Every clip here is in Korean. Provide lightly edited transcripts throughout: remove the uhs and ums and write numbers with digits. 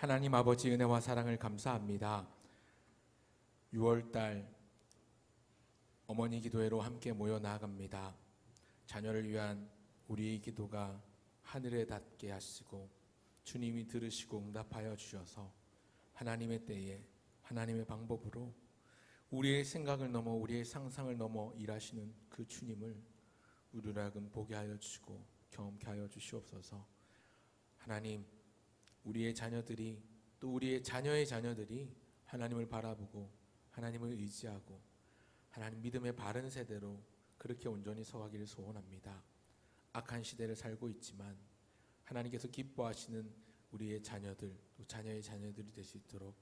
하나님 아버지 은혜와 사랑을 감사합니다. 6월달 어머니 기도회로 함께 모여 나아갑니다. 자녀를 위한 우리의 기도가 하늘에 닿게 하시고 주님이 들으시고 응답하여 주셔서 하나님의 때에 하나님의 방법으로 우리의 생각을 넘어 우리의 상상을 넘어 일하시는 그 주님을 우리로 하여금 보게 하여 주시고 경험케 하여 주시옵소서. 하나님, 우리의 자녀들이 또 우리의 자녀의 자녀들이 하나님을 바라보고 하나님을 의지하고 하나님 믿음의 바른 세대로 그렇게 온전히 서가기를 소원합니다. 악한 시대를 살고 있지만 하나님께서 기뻐하시는 우리의 자녀들 또 자녀의 자녀들이 될 수 있도록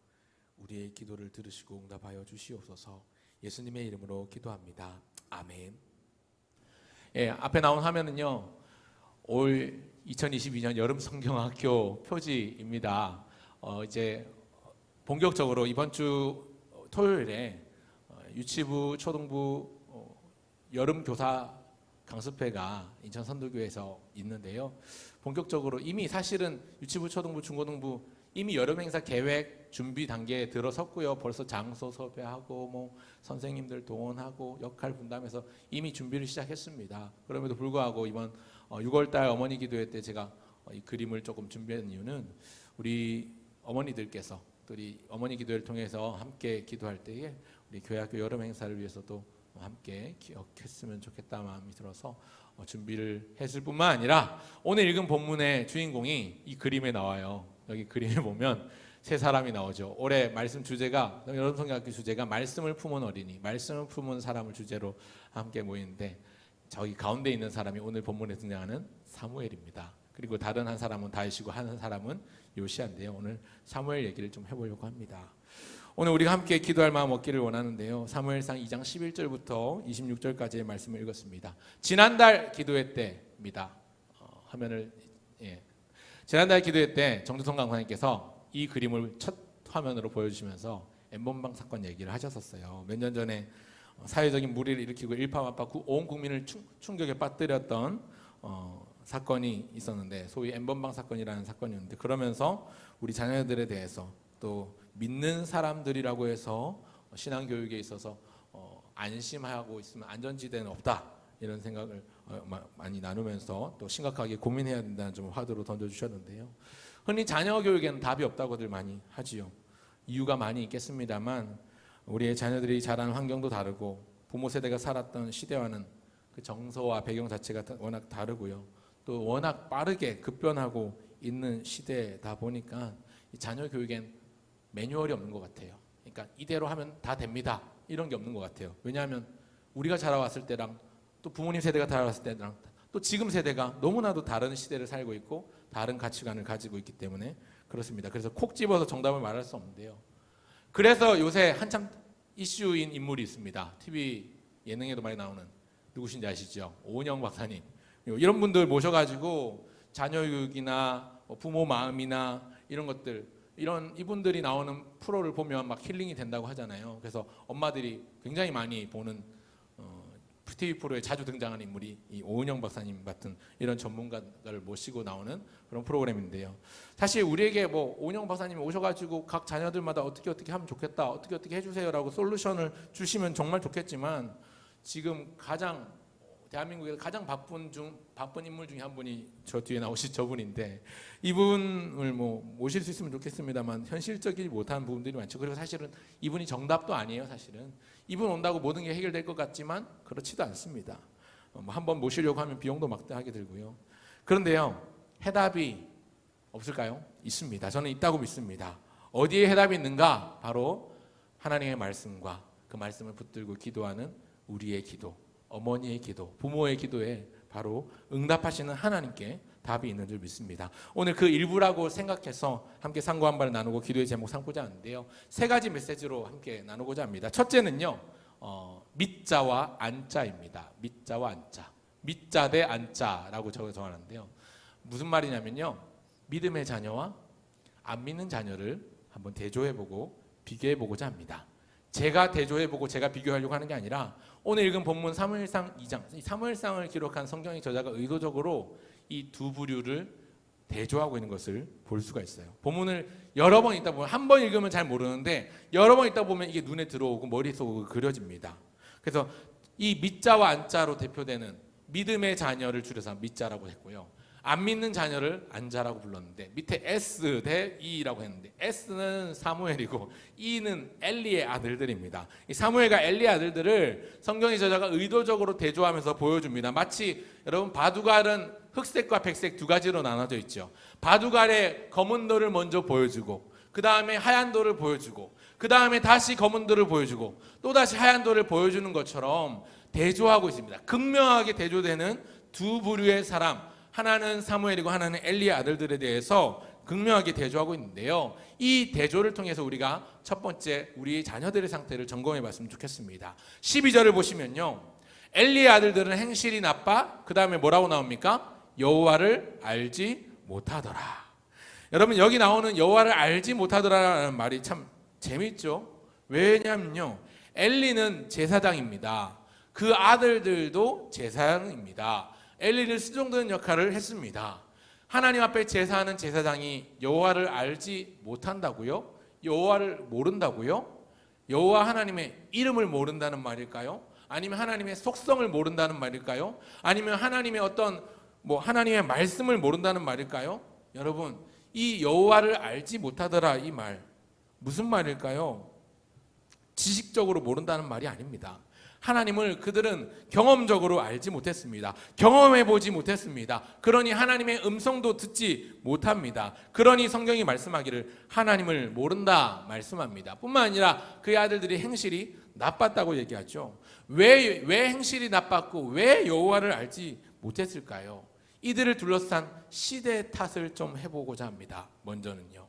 우리의 기도를 들으시고 응답하여 주시옵소서. 예수님의 이름으로 기도합니다. 아멘. 앞에 나온 화면은요, 올 2022년 여름 성경학교 표지입니다. 이제 본격적으로 이번 주 토요일에 유치부, 초등부 여름 교사 강습회가 인천 선도교에서 있는데요. 본격적으로 이미 사실은 유치부, 초등부, 중고등부 이미 여름 행사 계획 준비 단계에 들어섰고요. 벌써 장소 섭외하고 선생님들 동원하고 역할 분담해서 이미 준비를 시작했습니다. 그럼에도 불구하고 이번 6월달 어머니 기도회 때 제가 이 그림을 조금 준비한 이유는 우리 어머니들께서 또 우리 어머니 기도회를 통해서 함께 기도할 때에 우리 교회학교 여름 행사를 위해서도 함께 기억했으면 좋겠다 마음이 들어서 준비를 했을 뿐만 아니라 오늘 읽은 본문의 주인공이 이 그림에 나와요. 여기 그림에 보면 세 사람이 나오죠. 올해 말씀 주제가 여름 성경학교 주제가 말씀을 품은 어린이, 말씀을 품은 사람을 주제로 함께 모이는데 저기 가운데 있는 사람이 오늘 본문에 등장하는 사무엘입니다. 그리고 다른 한 사람은 다윗이고 한 사람은 요시아인데요. 오늘 사무엘 얘기를 좀 해보려고 합니다. 오늘 우리가 함께 기도할 마음 얻기를 원하는데요. 사무엘상 2장 11절부터 26절까지의 말씀을 읽었습니다. 지난달 기도회 때입니다. 화면을 지난달 기도회 때 정두성 강사님께서 이 그림을 첫 화면으로 보여주시면서 엠번방 사건 얘기를 하셨었어요. 몇 년 전에 사회적인 물의를 일으키고 일파만파 온 국민을 충격에 빠뜨렸던 사건이 있었는데 소위 엠번방 사건이라는 사건이었는데 그러면서 우리 자녀들에 대해서 또 믿는 사람들이라고 해서 신앙교육에 있어서 안심하고 있으면 안전지대는 없다 이런 생각을 많이 나누면서 또 심각하게 고민해야 된다는 좀 화두로 던져주셨는데요. 흔히 자녀 교육에는 답이 없다고들 많이 하지요. 이유가 많이 있겠습니다만 우리의 자녀들이 자라는 환경도 다르고 부모 세대가 살았던 시대와는 그 정서와 배경 자체가 워낙 다르고요. 또 워낙 빠르게 급변하고 있는 시대다 보니까 이 자녀 교육엔 매뉴얼이 없는 것 같아요. 그러니까 이대로 하면 다 됩니다. 이런 게 없는 것 같아요. 왜냐하면 우리가 자라왔을 때랑 또 부모님 세대가 자라왔을 때랑 또 지금 세대가 너무나도 다른 시대를 살고 있고 다른 가치관을 가지고 있기 때문에 그렇습니다. 그래서 콕 집어서 정답을 말할 수 없는데요. 그래서 요새 한참 이슈인 인물이 있습니다. TV 예능에도 많이 나오는 누구신지 아시죠? 오은영 박사님. 이런 분들 모셔가지고 자녀 교육이나 부모 마음이나 이런 것들 이분들이 나오는 프로를 보면 막 힐링이 된다고 하잖아요. 그래서 엄마들이 굉장히 많이 보는 TV 프로에 자주 등장하는 인물이 이 오은영 박사님 같은 이런 전문가를 모시고 나오는 그런 프로그램인데요. 사실 우리에게 오은영 박사님이 오셔가지고 각 자녀들마다 어떻게 하면 좋겠다, 어떻게 해주세요라고 솔루션을 주시면 정말 좋겠지만 지금 대한민국에서 가장 바쁜 인물 중에 한 분이 저 뒤에 나오신 저분인데 이분을 모실 수 있으면 좋겠습니다만 현실적이지 못한 부분들이 많죠. 그리고 사실은 이분이 정답도 아니에요. 사실은 이분 온다고 모든 게 해결될 것 같지만 그렇지도 않습니다. 한번 모시려고 하면 비용도 막대하게 들고요. 그런데요, 해답이 없을까요? 있습니다. 저는 있다고 믿습니다. 어디에 해답이 있는가? 바로 하나님의 말씀과 그 말씀을 붙들고 기도하는 우리의 기도, 어머니의 기도, 부모의 기도에 바로 응답하시는 하나님께 답이 있는 줄 믿습니다. 오늘 그 일부라고 생각해서 함께 상고 한 발을 나누고 기도의 제목 삼고자 하는데요. 세 가지 메시지로 함께 나누고자 합니다. 첫째는요, 믿자와 안자입니다. 믿자와 안자. 믿자 대 안자라고 정하는데요. 무슨 말이냐면요, 믿음의 자녀와 안 믿는 자녀를 한번 대조해보고 비교해보고자 합니다. 제가 대조해보고 제가 비교하려고 하는 게 아니라 오늘 읽은 본문 사무엘상 2장, 이 사무엘상을 기록한 성경의 저자가 의도적으로 이 두 부류를 대조하고 있는 것을 볼 수가 있어요. 본문을 여러 번 읽다 보면, 한 번 읽으면 잘 모르는데 여러 번 읽다 보면 이게 눈에 들어오고 머릿속으로 그려집니다. 그래서 이 밑자와 안자로 대표되는 믿음의 자녀를 줄여서 밑자라고 했고요. 안 믿는 자녀를 안자라고 불렀는데 밑에 S 대 E라고 했는데 S는 사무엘이고 E는 엘리의 아들들입니다. 이 사무엘과 엘리의 아들들을 성경의 저자가 의도적으로 대조하면서 보여줍니다. 마치 여러분 바둑알은 흑색과 백색 두 가지로 나눠져 있죠. 바둑알의 검은 돌을 먼저 보여주고 그 다음에 하얀 돌을 보여주고 그 다음에 다시 검은 돌을 보여주고 또 다시 하얀 돌을 보여주는 것처럼 대조하고 있습니다. 극명하게 대조되는 두 부류의 사람, 하나는 사무엘이고 하나는 엘리의 아들들에 대해서 극명하게 대조하고 있는데요. 이 대조를 통해서 우리가 첫 번째 우리 자녀들의 상태를 점검해 봤으면 좋겠습니다. 12절을 보시면요, 엘리의 아들들은 행실이 나빠, 그 다음에 뭐라고 나옵니까? 여호와를 알지 못하더라. 여러분, 여기 나오는 여호와를 알지 못하더라라는 말이 참 재밌죠. 왜냐면요, 엘리는 제사장입니다. 그 아들들도 제사장입니다. 엘리를 수종드는 역할을 했습니다. 하나님 앞에 제사하는 제사장이 여호와를 알지 못한다고요? 여호와를 모른다고요? 여호와 하나님의 이름을 모른다는 말일까요? 아니면 하나님의 속성을 모른다는 말일까요? 아니면 하나님의 어떤 하나님의 말씀을 모른다는 말일까요? 여러분, 이 여호와를 알지 못하더라, 이 말 무슨 말일까요? 지식적으로 모른다는 말이 아닙니다. 하나님을 그들은 경험적으로 알지 못했습니다. 경험해 보지 못했습니다. 그러니 하나님의 음성도 듣지 못합니다. 그러니 성경이 말씀하기를 하나님을 모른다 말씀합니다. 뿐만 아니라 그의 아들들이 행실이 나빴다고 얘기하죠. 왜 행실이 나빴고 왜 여호와를 알지 못했을까요? 이들을 둘러싼 시대 탓을 좀 해보고자 합니다. 먼저는요,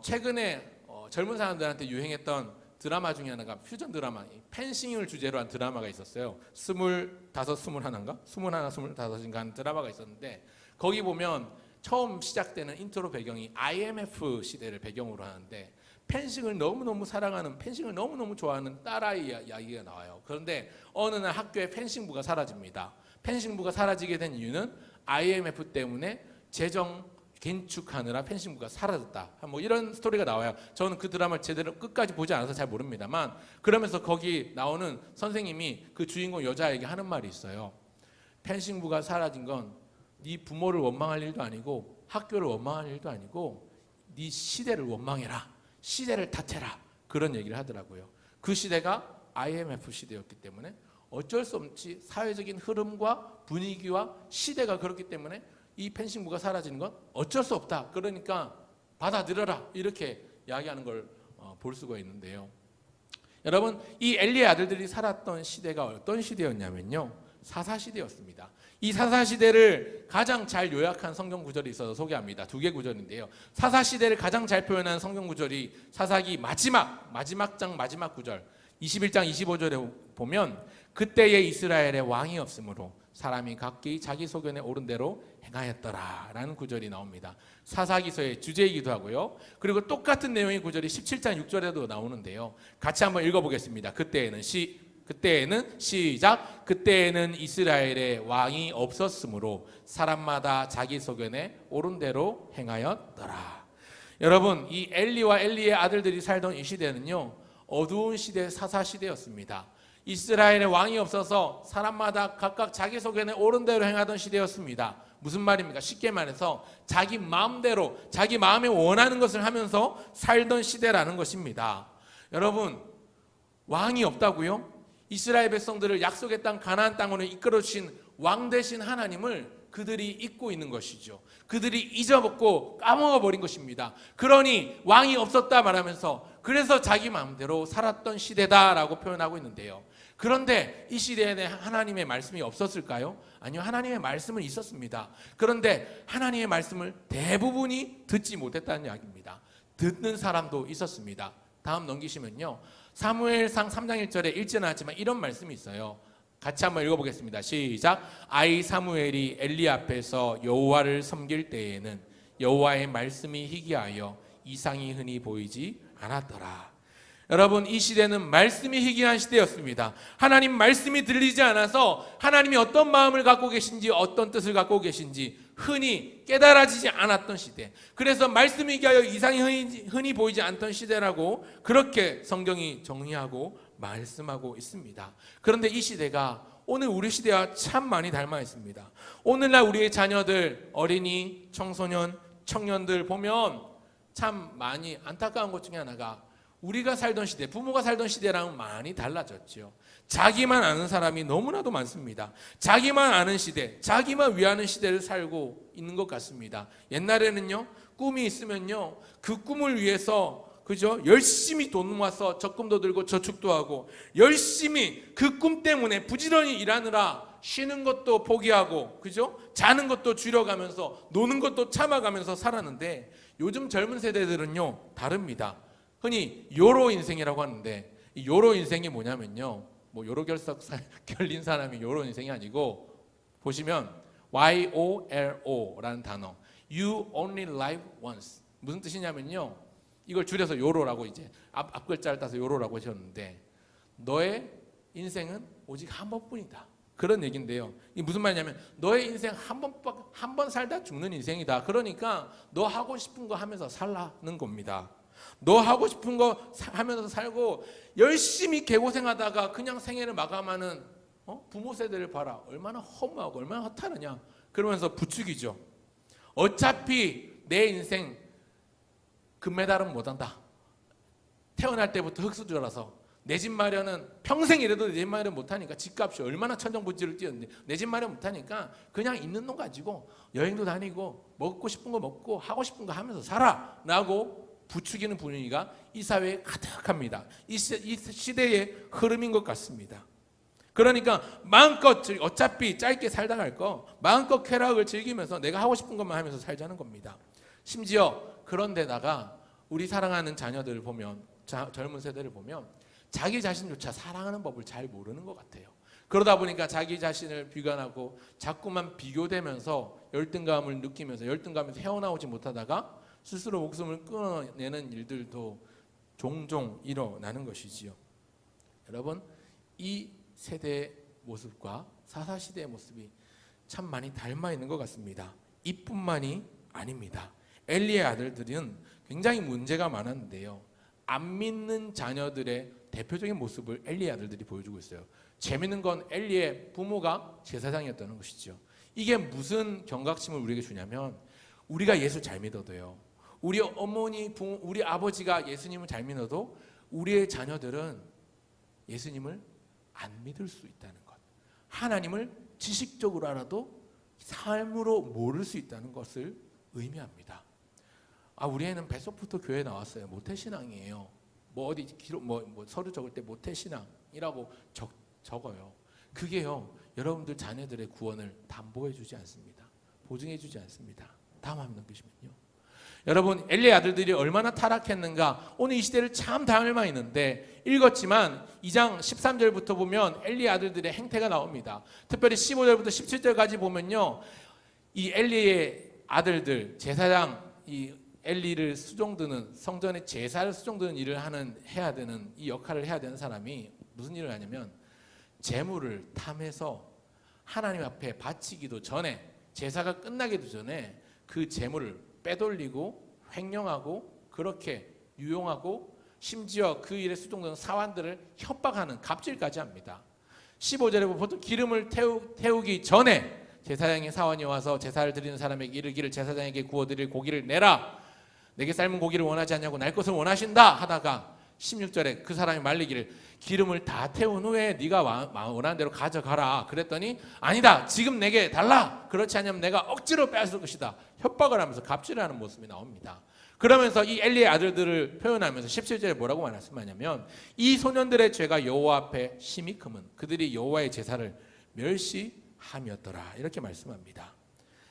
최근에 젊은 사람들한테 유행했던 드라마 중에 하나가 퓨전 드라마, 펜싱을 주제로 한 드라마가 있었어요. 25, 21인가? 21, 25인가 하는 드라마가 있었는데, 거기 보면 처음 시작되는 인트로 배경이 IMF 시대를 배경으로 하는데, 펜싱을 너무너무 사랑하는, 펜싱을 너무너무 좋아하는 딸아이 이야기가 나와요. 그런데 어느 날 학교에 펜싱부가 사라집니다. 펜싱부가 사라지게 된 이유는 IMF 때문에 재정 긴축하느라 펜싱부가 사라졌다, 이런 스토리가 나와요. 저는 그 드라마를 제대로 끝까지 보지 않아서 잘 모릅니다만, 그러면서 거기 나오는 선생님이 그 주인공 여자에게 하는 말이 있어요. 펜싱부가 사라진 건 네 부모를 원망할 일도 아니고 학교를 원망할 일도 아니고 네 시대를 원망해라, 시대를 탓해라, 그런 얘기를 하더라고요. 그 시대가 IMF 시대였기 때문에 어쩔 수 없이 사회적인 흐름과 분위기와 시대가 그렇기 때문에 이 펜싱부가 사라지는 건 어쩔 수 없다, 그러니까 받아들여라, 이렇게 이야기하는 걸 볼 수가 있는데요. 여러분, 이 엘리의 아들들이 살았던 시대가 어떤 시대였냐면요, 사사시대였습니다. 이 사사시대를 가장 잘 요약한 성경 구절이 있어서 소개합니다. 두 개 구절인데요, 사사시대를 가장 잘 표현한 성경 구절이 사사기 마지막 장 마지막 구절 21장 25절에 보면, 그때에 이스라엘에 왕이 없으므로 사람이 각기 자기 소견에 오른 대로 행하였더라 라는 구절이 나옵니다. 사사기서의 주제이기도 하고요. 그리고 똑같은 내용의 구절이 17장 6절에도 나오는데요, 같이 한번 읽어보겠습니다. 그때에는 시작. 그때에는 이스라엘에 왕이 없었으므로 사람마다 자기 소견에 옳은 대로 행하였더라. 여러분, 이 엘리와 엘리의 아들들이 살던 이 시대는요, 어두운 시대, 사사시대였습니다. 이스라엘에 왕이 없어서 사람마다 각각 자기 소견에 옳은 대로 행하던 시대였습니다. 무슨 말입니까? 쉽게 말해서 자기 마음대로, 자기 마음에 원하는 것을 하면서 살던 시대라는 것입니다. 여러분, 왕이 없다고요? 이스라엘 백성들을 약속의 땅 가나안 땅으로 이끌어 주신 왕 되신 하나님을 그들이 잊고 있는 것이죠. 그들이 잊어먹고 까먹어버린 것입니다. 그러니 왕이 없었다 말하면서 그래서 자기 마음대로 살았던 시대다라고 표현하고 있는데요. 그런데 이 시대에 하나님의 말씀이 없었을까요? 아니요, 하나님의 말씀은 있었습니다. 그런데 하나님의 말씀을 대부분이 듣지 못했다는 이야기입니다. 듣는 사람도 있었습니다. 다음 넘기시면요, 사무엘상 3장 1절에 읽지는 않았지만 이런 말씀이 있어요. 같이 한번 읽어보겠습니다. 시작. 아이 사무엘이 엘리 앞에서 여호와를 섬길 때에는 여호와의 말씀이 희귀하여 이상이 흔히 보이지 않았더라. 여러분, 이 시대는 말씀이 희귀한 시대였습니다. 하나님 말씀이 들리지 않아서 하나님이 어떤 마음을 갖고 계신지, 어떤 뜻을 갖고 계신지 흔히 깨달아지지 않았던 시대. 그래서 말씀이 희귀하여 이상이 흔히 보이지 않던 시대라고 그렇게 성경이 정의하고 말씀하고 있습니다. 그런데 이 시대가 오늘 우리 시대와 참 많이 닮아 있습니다. 오늘날 우리의 자녀들, 어린이, 청소년, 청년들 보면 참 많이 안타까운 것 중에 하나가 우리가 살던 시대, 부모가 살던 시대랑 많이 달라졌죠. 자기만 아는 사람이 너무나도 많습니다. 자기만 아는 시대, 자기만 위하는 시대를 살고 있는 것 같습니다. 옛날에는요, 꿈이 있으면요, 그 꿈을 위해서 그죠? 열심히 돈 모아서 적금도 들고 저축도 하고 열심히 그 꿈 때문에 부지런히 일하느라 쉬는 것도 포기하고 그죠? 자는 것도 줄여가면서 노는 것도 참아가면서 살았는데 요즘 젊은 세대들은요 다릅니다. 흔히 요로 인생이라고 하는데 이 요로 인생이 뭐냐면요, 뭐 요로 결석 결린 사람이 요로 인생이 아니고 보시면 YOLO라는 단어, You Only Live Once, 무슨 뜻이냐면요, 이걸 줄여서 요로라고 이제 앞 글자를 따서 요로라고 하셨는데 너의 인생은 오직 한 번뿐이다, 그런 얘기인데요. 이게 무슨 말이냐면 너의 인생 한 번 살다 죽는 인생이다. 그러니까 너 하고 싶은 거 하면서 살라는 겁니다. 너 하고 싶은 거 하면서 살고 열심히 개고생하다가 그냥 생애를 마감하는 부모 세대를 봐라. 얼마나 허무하고 얼마나 허탈하냐. 그러면서 부추기죠. 어차피 내 인생 금메달은 못한다. 태어날 때부터 흙수저라서 내 집 마련은 평생 이래도 내 집 마련 못하니까, 집값이 얼마나 천정부지를 뛰었는데 내 집 마련 못하니까 그냥 있는 돈 가지고 여행도 다니고 먹고 싶은 거 먹고 하고 싶은 거 하면서 살아 라고 부추기는 분위기가 이 사회에 가득합니다. 이 시대의 흐름인 것 같습니다. 그러니까 마음껏 어차피 짧게 살다 갈 거 마음껏 쾌락을 즐기면서 내가 하고 싶은 것만 하면서 살자는 겁니다. 심지어 그런데다가 우리 사랑하는 자녀들을 보면, 젊은 세대를 보면 자기 자신조차 사랑하는 법을 잘 모르는 것 같아요. 그러다 보니까 자기 자신을 비관하고 자꾸만 비교되면서 열등감을 느끼면서 열등감에서 헤어나오지 못하다가 스스로 목숨을 끊어내는 일들도 종종 일어나는 것이지요. 여러분, 이 세대의 모습과 사사시대의 모습이 참 많이 닮아 있는 것 같습니다. 이뿐만이 아닙니다. 엘리의 아들들은 굉장히 문제가 많았는데요, 안 믿는 자녀들의 대표적인 모습을 엘리의 아들들이 보여주고 있어요. 재밌는 건 엘리의 부모가 제사장이었다는 것이죠. 이게 무슨 경각심을 우리에게 주냐면, 우리가 예수 잘 믿어도요, 우리 어머니, 우리 아버지가 예수님을 잘 믿어도 우리의 자녀들은 예수님을 안 믿을 수 있다는 것, 하나님을 지식적으로 알아도 삶으로 모를 수 있다는 것을 의미합니다. 우리 애는 뱃속부터 교회 나왔어요. 모태신앙이에요. 뭐 어디 뭐 서류 적을 때 모태신앙이라고 적어요. 그게요, 여러분들 자녀들의 구원을 담보해주지 않습니다. 보증해주지 않습니다. 다음 화면 넘기시면요. 여러분, 엘리의 아들들이 얼마나 타락했는가 오늘 이 시대를 참 닮아 있는데, 읽었지만 2장 13절부터 보면 엘리의 아들들의 행태가 나옵니다. 특별히 15절부터 17절까지 보면요, 이 엘리의 아들들, 제사장, 이 엘리를 수종드는, 성전의 제사를 수종드는 일을 해야 되는, 이 역할을 해야 되는 사람이 무슨 일을 하냐면 제물을 탐해서 하나님 앞에 바치기도 전에, 제사가 끝나기도 전에 그 제물을 빼돌리고 횡령하고 그렇게 유용하고 심지어 그 일에 수종되는 사환들을 협박하는 갑질까지 합니다. 15절에 보면 보통 기름을 태우기 전에 제사장의 사환이 와서 제사를 드리는 사람에게 이르기를, 제사장에게 구워드릴 고기를 내라. 내게 삶은 고기를 원하지 않냐고 날 것을 원하신다 하다가 16절에 그 사람이 말리기를, 기름을 다 태운 후에 네가 원하는 대로 가져가라. 그랬더니 아니다, 지금 내게 달라. 그렇지 않으면 내가 억지로 빼앗을 것이다. 협박을 하면서 갑질을 하는 모습이 나옵니다. 그러면서 이 엘리의 아들들을 표현하면서 17절에 뭐라고 말씀하냐면, 이 소년들의 죄가 여호와 앞에 심히 크면 그들이 여호와의 제사를 멸시함이었더라, 이렇게 말씀합니다.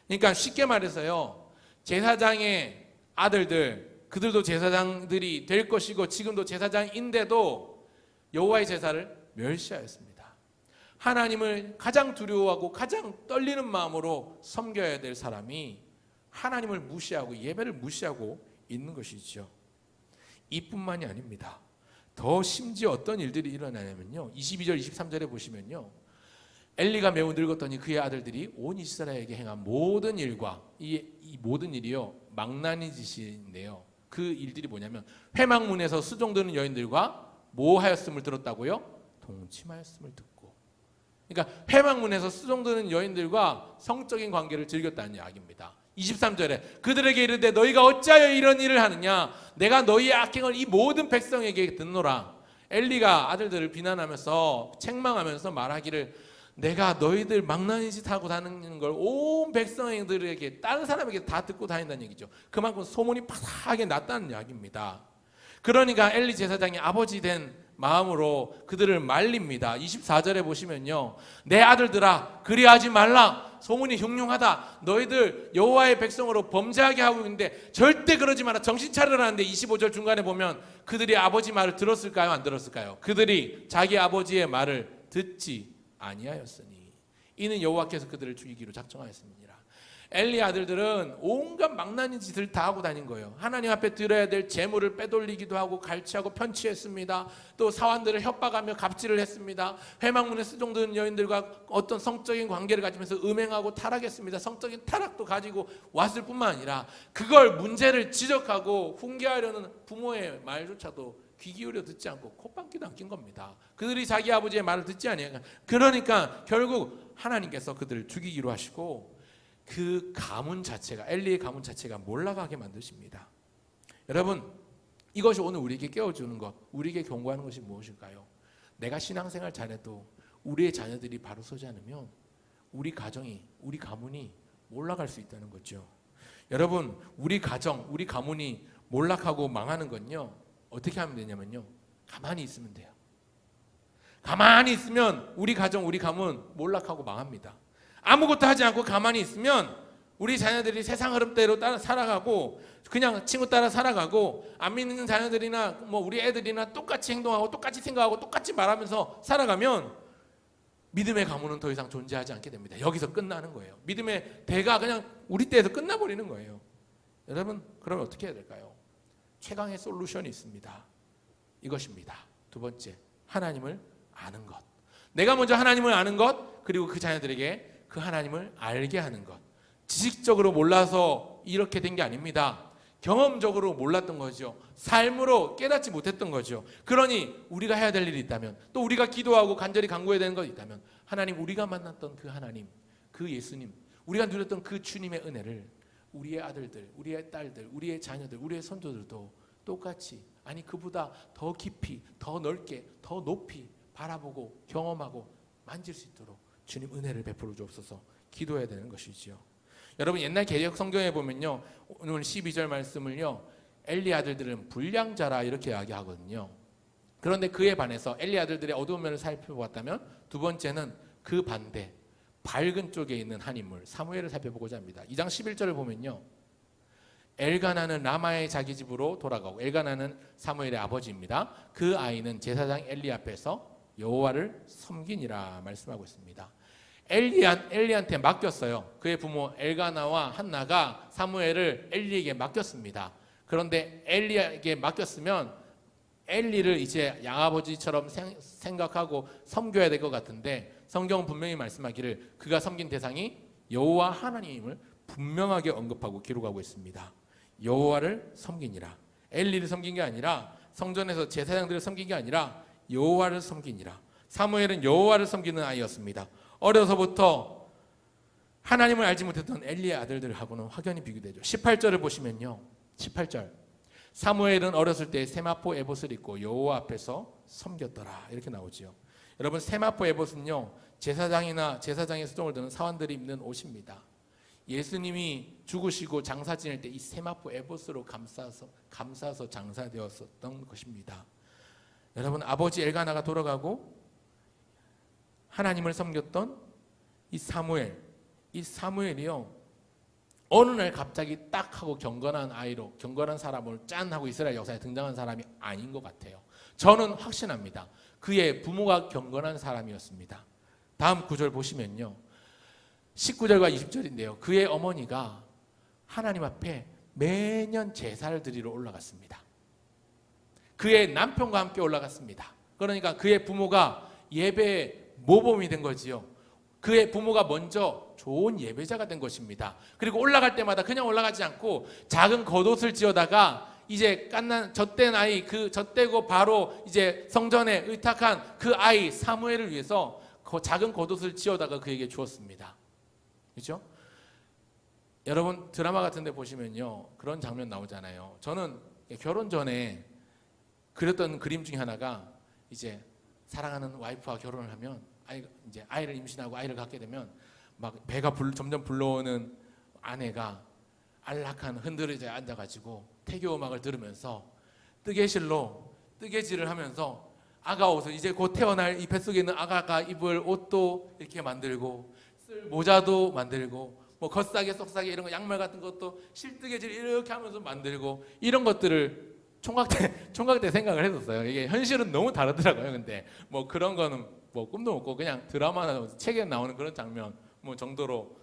그러니까 쉽게 말해서요, 제사장의 아들들, 그들도 제사장들이 될 것이고 지금도 제사장인데도 여호와의 제사를 멸시하였습니다. 하나님을 가장 두려워하고 가장 떨리는 마음으로 섬겨야 될 사람이 하나님을 무시하고 예배를 무시하고 있는 것이죠. 이뿐만이 아닙니다. 더 심지어 어떤 일들이 일어나냐면요, 22절 23절에 보시면요, 엘리가 매우 늙었더니 그의 아들들이 온 이스라엘에게 행한 모든 일과 이 모든 일이요 망나니 짓인데요, 그 일들이 뭐냐면 회막문에서 수종드는 여인들과 뭐 하였음을 들었다고요? 동침하였음을 듣고. 그러니까 회막문에서 수종드는 여인들과 성적인 관계를 즐겼다는 이야기입니다. 23절에 그들에게 이르되 너희가 어찌하여 이런 일을 하느냐, 내가 너희의 악행을 이 모든 백성에게 듣노라. 엘리가 아들들을 비난하면서 책망하면서 말하기를, 내가 너희들 망나니 짓 하고 다니는 걸 온 백성들에게, 다른 사람에게 다 듣고 다닌다는 얘기죠. 그만큼 소문이 파삭하게 났다는 이야기입니다. 그러니까 엘리 제사장이 아버지 된 마음으로 그들을 말립니다. 24절에 보시면요, 내 아들들아 그리하지 말라, 소문이 흉흉하다, 너희들 여호와의 백성으로 범죄하게 하고 있는데 절대 그러지 마라, 정신 차리라는데 25절 중간에 보면 그들이 아버지 말을 들었을까요, 안 들었을까요? 그들이 자기 아버지의 말을 듣지 아니하였으니 이는 여호와께서 그들을 죽이기로 작정하였습니다. 엘리 아들들은 온갖 망나니 짓을 다 하고 다닌 거예요. 하나님 앞에 드려야 될 재물을 빼돌리기도 하고 갈취하고 편취했습니다. 또 사환들을 협박하며 갑질을 했습니다. 회막문에 수종드는 여인들과 어떤 성적인 관계를 가지면서 음행하고 타락했습니다. 성적인 타락도 가지고 왔을 뿐만 아니라 그걸 문제를 지적하고 훈계하려는 부모의 말조차도 귀 기울여 듣지 않고 콧방귀도 안 낀 겁니다. 그들이 자기 아버지의 말을 듣지 아니하니까. 그러니까 결국 하나님께서 그들을 죽이기로 하시고 그 가문 자체가, 엘리의 가문 자체가 몰락하게 만드십니다. 여러분, 이것이 오늘 우리에게 깨워주는 것, 우리에게 경고하는 것이 무엇일까요? 내가 신앙생활 잘해도 우리의 자녀들이 바로 서지 않으면 우리 가정이, 우리 가문이 몰락할 수 있다는 거죠. 여러분, 우리 가정, 우리 가문이 몰락하고 망하는 건요, 어떻게 하면 되냐면요, 가만히 있으면 돼요. 가만히 있으면 우리 가정, 우리 가문 몰락하고 망합니다. 아무것도 하지 않고 가만히 있으면 우리 자녀들이 세상 흐름대로 따라 살아가고, 그냥 친구 따라 살아가고, 안 믿는 자녀들이나 뭐 우리 애들이나 똑같이 행동하고 똑같이 생각하고 똑같이 말하면서 살아가면 믿음의 가문은 더 이상 존재하지 않게 됩니다. 여기서 끝나는 거예요. 믿음의 대가 그냥 우리 때에서 끝나버리는 거예요. 여러분, 그러면 어떻게 해야 될까요? 최강의 솔루션이 있습니다. 이것입니다. 두 번째, 하나님을 아는 것. 내가 먼저 하나님을 아는 것, 그리고 그 자녀들에게 그 하나님을 알게 하는 것. 지식적으로 몰라서 이렇게 된 게 아닙니다. 경험적으로 몰랐던 거죠. 삶으로 깨닫지 못했던 거죠. 그러니 우리가 해야 될 일이 있다면, 또 우리가 기도하고 간절히 간구해야 되는 것이 있다면, 하나님, 우리가 만났던 그 하나님, 그 예수님, 우리가 누렸던 그 주님의 은혜를 우리의 아들들, 우리의 딸들, 우리의 자녀들, 우리의 손주들도 똑같이, 아니 그보다 더 깊이, 더 넓게, 더 높이 바라보고 경험하고 만질 수 있도록 주님 은혜를 베풀어 주옵소서 기도해야 되는 것이지요. 여러분, 옛날 개역 성경에 보면요, 오늘 12절 말씀을요, 엘리 아들들은 불량자라 이렇게 이야기하거든요. 그런데 그에 반해서 엘리 아들들의 어두운 면을 살펴보았다면, 두 번째는 그 반대 밝은 쪽에 있는 한 인물 사무엘을 살펴보고자 합니다. 2장 11절을 보면요, 엘가나는 라마의 자기 집으로 돌아가고, 엘가나는 사무엘의 아버지입니다. 그 아이는 제사장 엘리 앞에서 여호와를 섬기니라 말씀하고 있습니다. 엘리한테 맡겼어요. 그의 부모 엘가나와 한나가 사무엘을 엘리에게 맡겼습니다. 그런데 엘리에게 맡겼으면 엘리를 이제 양아버지처럼 생각하고 섬겨야 될 것 같은데, 성경은 분명히 말씀하기를 그가 섬긴 대상이 여호와 하나님을 분명하게 언급하고 기록하고 있습니다. 여호와를 섬기니라. 엘리를 섬긴 게 아니라, 성전에서 제사장들을 섬긴 게 아니라 여호와를 섬기니라. 사무엘은 여호와를 섬기는 아이였습니다. 어려서부터 하나님을 알지 못했던 엘리의 아들들하고는 확연히 비교되죠. 18절을 보시면요, 18절, 사무엘은 어렸을 때 세마포 에봇을 입고 여호와 앞에서 섬겼더라 이렇게 나오죠. 여러분, 세마포 에봇은요, 제사장의 수종을 드는 사원들이 입는 옷입니다. 예수님이 죽으시고 장사 지낼 때 이 세마포 에봇으로 감싸서 장사되었었던 것입니다. 여러분, 아버지 엘가나가 돌아가고 하나님을 섬겼던 이 사무엘이요, 어느 날 갑자기 딱 하고 경건한 아이로, 경건한 사람으로 짠 하고 이스라엘 역사에 등장한 사람이 아닌 것 같아요. 저는 확신합니다. 그의 부모가 경건한 사람이었습니다. 다음 구절 보시면요, 19절과 20절인데요, 그의 어머니가 하나님 앞에 매년 제사를 드리러 올라갔습니다. 그의 남편과 함께 올라갔습니다. 그러니까 그의 부모가 예배의 모범이 된 거지요. 그의 부모가 먼저 좋은 예배자가 된 것입니다. 그리고 올라갈 때마다 그냥 올라가지 않고 작은 겉옷을 지어다가 이제 갓난 젖된 아이, 그 젖되고 바로 이제 성전에 의탁한 그 아이 사무엘을 위해서 작은 겉옷을 지어다가 그에게 주었습니다. 그렇죠? 여러분 드라마 같은 데 보시면요, 그런 장면 나오잖아요. 저는 결혼 전에 그렸던 그림 중에 하나가, 이제 사랑하는 와이프와 결혼을 하면 이제 아이를 임신하고 아이를 갖게 되면 막 배가 점점 불러오는 아내가 안락한 흔들의자에 앉아가지고 태교 음악을 들으면서 뜨개질로 뜨개질을 하면서 아가 옷을, 이제 곧 태어날 이 뱃속에 있는 아가가 입을 옷도 이렇게 만들고 쓸 모자도 만들고 뭐 겉사계 속사계 이런 거 양말 같은 것도 실뜨개질 이렇게 하면서 만들고, 이런 것들을 총각 때 생각을 했었어요. 이게 현실은 너무 다르더라고요. 근데 뭐 그런 거는 뭐 꿈도 못 꾸고 그냥 드라마나 책에 나오는 그런 장면 뭐 정도로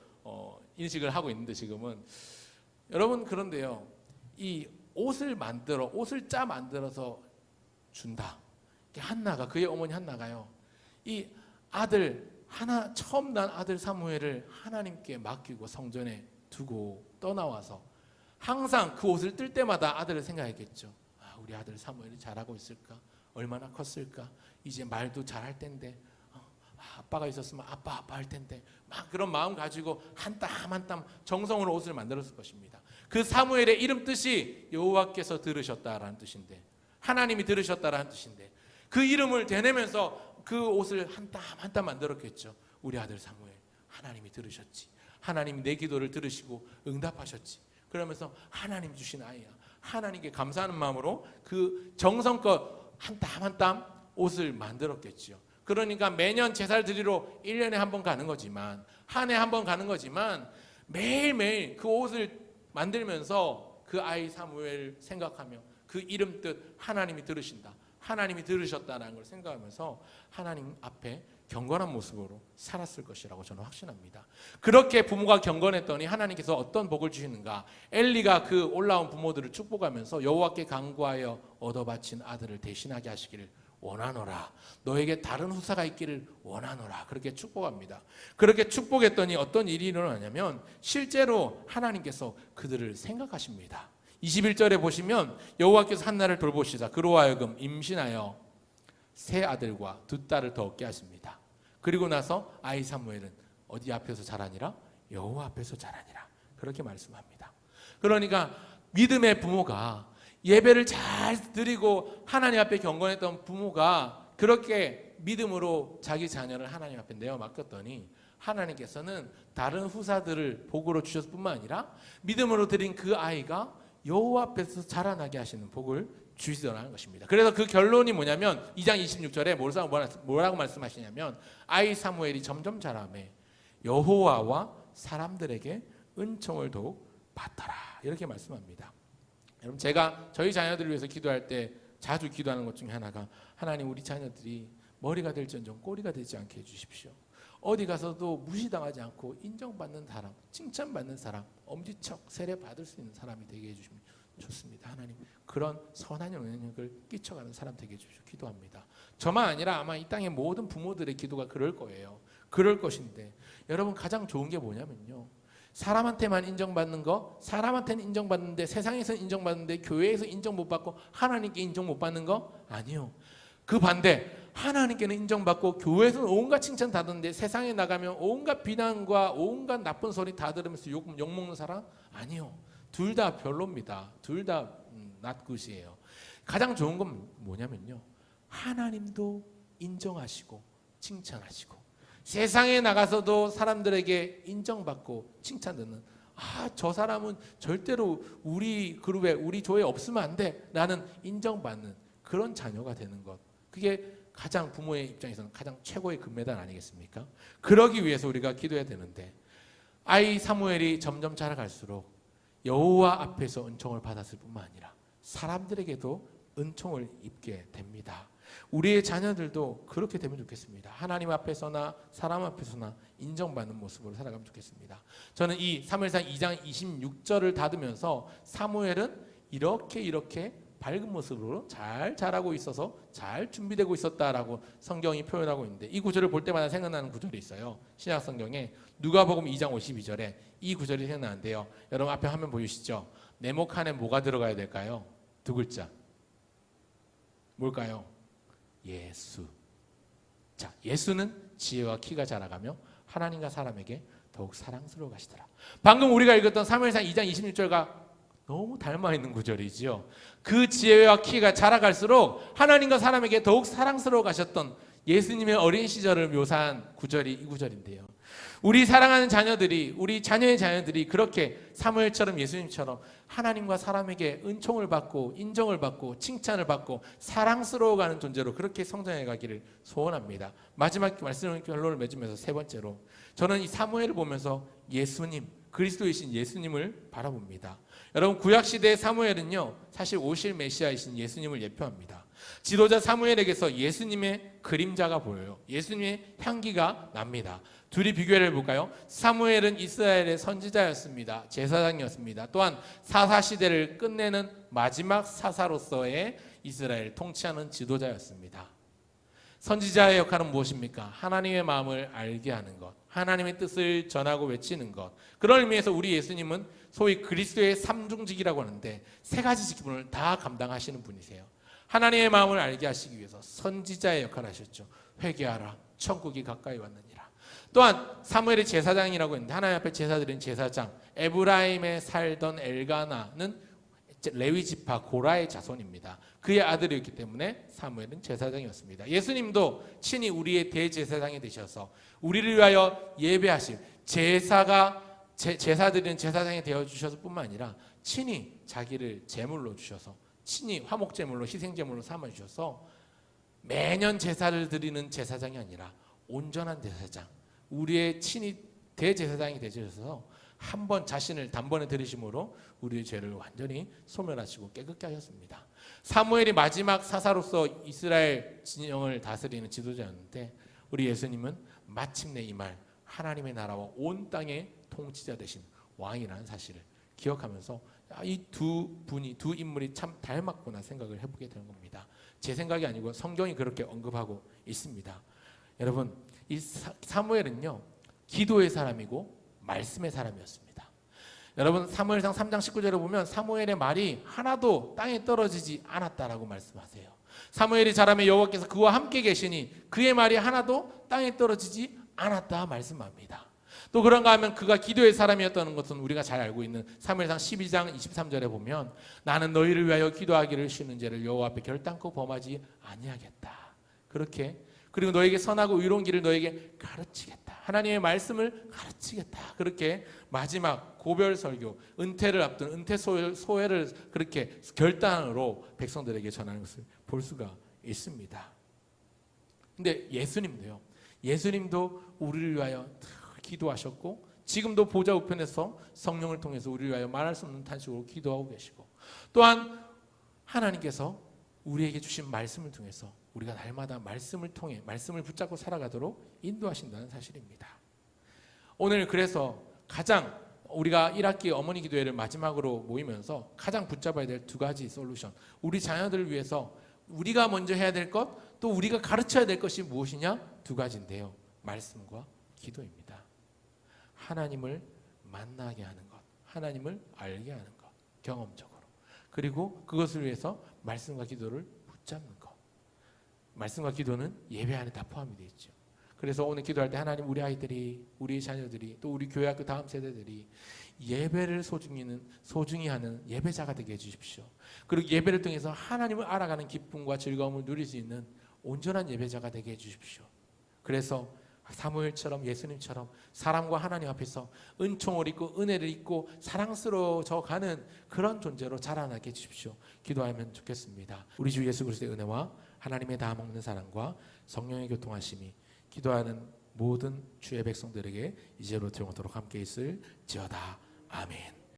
인식을 하고 있는데, 지금은 여러분 그런데요, 이 옷을 만들어서 준다. 한나가, 그의 어머니 한나가요, 이 아들 하나, 처음 난 아들 사무엘을 하나님께 맡기고 성전에 두고 떠나와서 항상 그 옷을 뜰 때마다 아들을 생각했겠죠. 우리 아들 사무엘이 잘하고 있을까? 얼마나 컸을까? 이제 말도 잘할 텐데, 아빠가 있었으면 아빠 할 텐데, 막 그런 마음 가지고 한 땀 한 땀 정성으로 옷을 만들었을 것입니다. 그 사무엘의 이름 뜻이 여호와께서 들으셨다라는 뜻인데, 하나님이 들으셨다라는 뜻인데, 그 이름을 되뇌면서 그 옷을 한 땀 한 땀 만들었겠죠. 우리 아들 사무엘, 하나님이 들으셨지. 하나님이 내 기도를 들으시고 응답하셨지. 그러면서 하나님 주신 아이야. 하나님께 감사하는 마음으로 그 정성껏 한 땀 한 땀 옷을 만들었겠죠. 그러니까 매년 제사를 드리러 1년에 한 번 가는 거지만, 한 해 한 번 가는 거지만, 매일매일 그 옷을 만들면서 그 아이 사무엘 생각하며 그 이름 뜻 하나님이 들으신다, 하나님이 들으셨다는 걸 생각하면서 하나님 앞에 경건한 모습으로 살았을 것이라고 저는 확신합니다. 그렇게 부모가 경건했더니 하나님께서 어떤 복을 주시는가? 엘리가 그 올라온 부모들을 축복하면서 여호와께 간구하여 얻어 바친 아들을 대신하게 하시기를 원하노라. 너에게 다른 후사가 있기를 원하노라. 그렇게 축복합니다. 그렇게 축복했더니 어떤 일이 일어나냐면 실제로 하나님께서 그들을 생각하십니다. 21절에 보시면 여호와께서 한나를 돌보시자 그로 하여금 임신하여 세 아들과 두 딸을 더 얻게 하십니다. 그리고 나서 아이 사무엘은 어디 앞에서 자라니라? 여호와 앞에서 자라니라. 그렇게 말씀합니다. 그러니까 믿음의 부모가, 예배를 잘 드리고 하나님 앞에 경건했던 부모가 그렇게 믿음으로 자기 자녀를 하나님 앞에 내어 맡겼더니 하나님께서는 다른 후사들을 복으로 주셨을 뿐만 아니라 믿음으로 드린 그 아이가 여호와 앞에서 자라나게 하시는 복을 주시더라는 것입니다. 그래서 그 결론이 뭐냐면 2장 26절에 뭐라고 말씀하시냐면 아이 사무엘이 점점 자라매 여호와와 사람들에게 은총을 더욱 받더라. 이렇게 말씀합니다. 여러분, 제가 저희 자녀들을 위해서 기도할 때 자주 기도하는 것 중에 하나가, 하나님 우리 자녀들이 머리가 될지언정 꼬리가 되지 않게 해주십시오. 어디 가서도 무시당하지 않고 인정받는 사람, 칭찬받는 사람, 엄지척 세례받을 수 있는 사람이 되게 해주시면 좋습니다. 하나님 그런 선한 영향력을 끼쳐가는 사람 되게 해주시고 기도합니다. 저만 아니라 아마 이 땅의 모든 부모들의 기도가 그럴 거예요. 그럴 것인데 여러분, 가장 좋은 게 뭐냐면요, 사람한테만 인정받는 거, 사람한테는 인정받는데 세상에서는 인정받는데 교회에서 인정 못 받고 하나님께 인정 못 받는 거 아니요. 그 반대, 하나님께는 인정받고 교회에서는 온갖 칭찬 다 듣는데 세상에 나가면 온갖 비난과 온갖 나쁜 소리 다 들으면서 욕먹는 사람 아니요. 둘 다 별로입니다. 둘 다 not good이에요. 가장 좋은 건 뭐냐면요, 하나님도 인정하시고 칭찬하시고 세상에 나가서도 사람들에게 인정받고 칭찬 듣는, 저 사람은 절대로 우리 그룹에 우리 조에 없으면 안 돼 라는 인정받는 그런 자녀가 되는 것, 그게 가장 부모의 입장에서는 가장 최고의 금메달 아니겠습니까? 그러기 위해서 우리가 기도해야 되는데, 아이 사무엘이 점점 자라갈수록 여호와 앞에서 은총을 받았을 뿐만 아니라 사람들에게도 은총을 입게 됩니다. 우리의 자녀들도 그렇게 되면 좋겠습니다. 하나님 앞에서나 사람 앞에서나 인정받는 모습으로 살아가면 좋겠습니다. 저는 이 사무엘상 2장 26절을 닫으면서 사무엘은 이렇게 밝은 모습으로 잘 자라고 있어서 잘 준비되고 있었다라고 성경이 표현하고 있는데, 이 구절을 볼 때마다 생각나는 구절이 있어요. 신약 성경에 누가복음 2장 52절에 이 구절이 생각나는데요. 여러분 앞에 화면 보이시죠? 네모 칸에 뭐가 들어가야 될까요? 두 글자. 뭘까요? 예수. 자, 예수는 지혜와 키가 자라가며 하나님과 사람에게 더욱 사랑스러워 가시더라. 방금 우리가 읽었던 사무엘상 2장 26절과 너무 닮아 있는 구절이지요. 그 지혜와 키가 자라갈수록 하나님과 사람에게 더욱 사랑스러워 가셨던 예수님의 어린 시절을 묘사한 구절이 이 구절인데요. 우리 사랑하는 자녀들이, 우리 자녀의 자녀들이 그렇게 사무엘처럼 예수님처럼 하나님과 사람에게 은총을 받고 인정을 받고 칭찬을 받고 사랑스러워가는 존재로 그렇게 성장해 가기를 소원합니다. 마지막 말씀을 결론을 맺으면서 세 번째로, 저는 이 사무엘을 보면서 예수님, 그리스도이신 예수님을 바라봅니다. 여러분 구약시대의 사무엘은요, 사실 오실 메시아이신 예수님을 예표합니다. 지도자 사무엘에게서 예수님의 그림자가 보여요. 예수님의 향기가 납니다. 둘이 비교를 해볼까요? 사무엘은 이스라엘의 선지자였습니다. 제사장이었습니다. 또한 사사시대를 끝내는 마지막 사사로서의 이스라엘 통치하는 지도자였습니다. 선지자의 역할은 무엇입니까? 하나님의 마음을 알게 하는 것, 하나님의 뜻을 전하고 외치는 것. 그런 의미에서 우리 예수님은 소위 그리스도의 삼중직이라고 하는데 세 가지 직분을 다 감당하시는 분이세요. 하나님의 마음을 알게 하시기 위해서 선지자의 역할을 하셨죠. 회개하라, 천국이 가까이 왔느니라. 또한 사무엘의 제사장이라고 했는데 하나님 앞에 제사드린 제사장, 에브라임에 살던 엘가나는 레위 지파 고라의 자손입니다. 그의 아들이었기 때문에 사무엘은 제사장이었습니다. 예수님도 친히 우리의 대제사장이 되셔서 우리를 위하여 예배하실 제사드리는 제사장이 되어주셔서 뿐만 아니라 친히 자기를 제물로 주셔서 친히 화목제물로 희생제물로 삼아주셔서 매년 제사를 드리는 제사장이 아니라 온전한 제사장, 우리의 친히 대제사장이 되셔서 한 번 자신을 단번에 들이심으로 우리의 죄를 완전히 소멸하시고 깨끗게 하셨습니다. 사무엘이 마지막 사사로서 이스라엘 진영을 다스리는 지도자였는데 우리 예수님은 마침내 이 말 하나님의 나라와 온 땅의 통치자 되신 왕이라는 사실을 기억하면서 이 두 인물이 참 닮았구나 생각을 해보게 되는 겁니다. 제 생각이 아니고 성경이 그렇게 언급하고 있습니다. 여러분, 이 사무엘은요, 기도의 사람이고 말씀의 사람이었습니다. 여러분 사무엘상 3장 19절에 보면 사무엘의 말이 하나도 땅에 떨어지지 않았다라고 말씀하세요. 사무엘이 자라매 여호와께서 그와 함께 계시니 그의 말이 하나도 땅에 떨어지지 않았다 말씀합니다. 또 그런가 하면 그가 기도의 사람이었다는 것은 우리가 잘 알고 있는 사무엘상 12장 23절에 보면 나는 너희를 위하여 기도하기를 쉬는 죄를 여호와 앞에 결단코 범하지 아니하겠다. 그렇게 그리고 너에게 선하고 의로운 길을 너에게 가르치겠다. 하나님의 말씀을 가르치겠다. 그렇게 마지막 고별 설교, 은퇴를 앞둔 은퇴 소회를 그렇게 결단으로 백성들에게 전하는 것을 볼 수가 있습니다. 근데 예수님도 우리를 위하여 기도하셨고 지금도 보좌 우편에서 성령을 통해서 우리를 위하여 말할 수 없는 탄식으로 기도하고 계시고 또한 하나님께서 우리에게 주신 말씀을 통해서 우리가 날마다 말씀을 통해 말씀을 붙잡고 살아가도록 인도하신다는 사실입니다. 오늘 그래서 가장 우리가 1학기 어머니 기도회를 마지막으로 모이면서 가장 붙잡아야 될 두 가지 솔루션, 우리 자녀들을 위해서 우리가 먼저 해야 될 것, 또 우리가 가르쳐야 될 것이 무엇이냐? 두 가지인데요. 말씀과 기도입니다. 하나님을 만나게 하는 것, 하나님을 알게 하는 것, 경험적으로. 그리고 그것을 위해서 말씀과 기도를 붙잡는 것. 말씀과 기도는 예배 안에 다 포함이 되어 있죠. 그래서 오늘 기도할 때 하나님 우리 아이들이, 우리 자녀들이, 또 우리 교회 학교 다음 세대들이 예배를 소중히 하는 예배자가 되게 해주십시오. 그리고 예배를 통해서 하나님을 알아가는 기쁨과 즐거움을 누릴 수 있는 온전한 예배자가 되게 해주십시오. 그래서 사무엘처럼 예수님처럼 사람과 하나님 앞에서 은총을 입고 은혜를 입고 사랑스러워져 가는 그런 존재로 자라나게 해주십시오. 기도하면 좋겠습니다. 우리 주 예수 그리스도의 은혜와 하나님의 다 먹는 사랑과 성령의 교통하심이 기도하는 모든 주의 백성들에게 이제로 영원토록 함께 있을지어다. 아멘.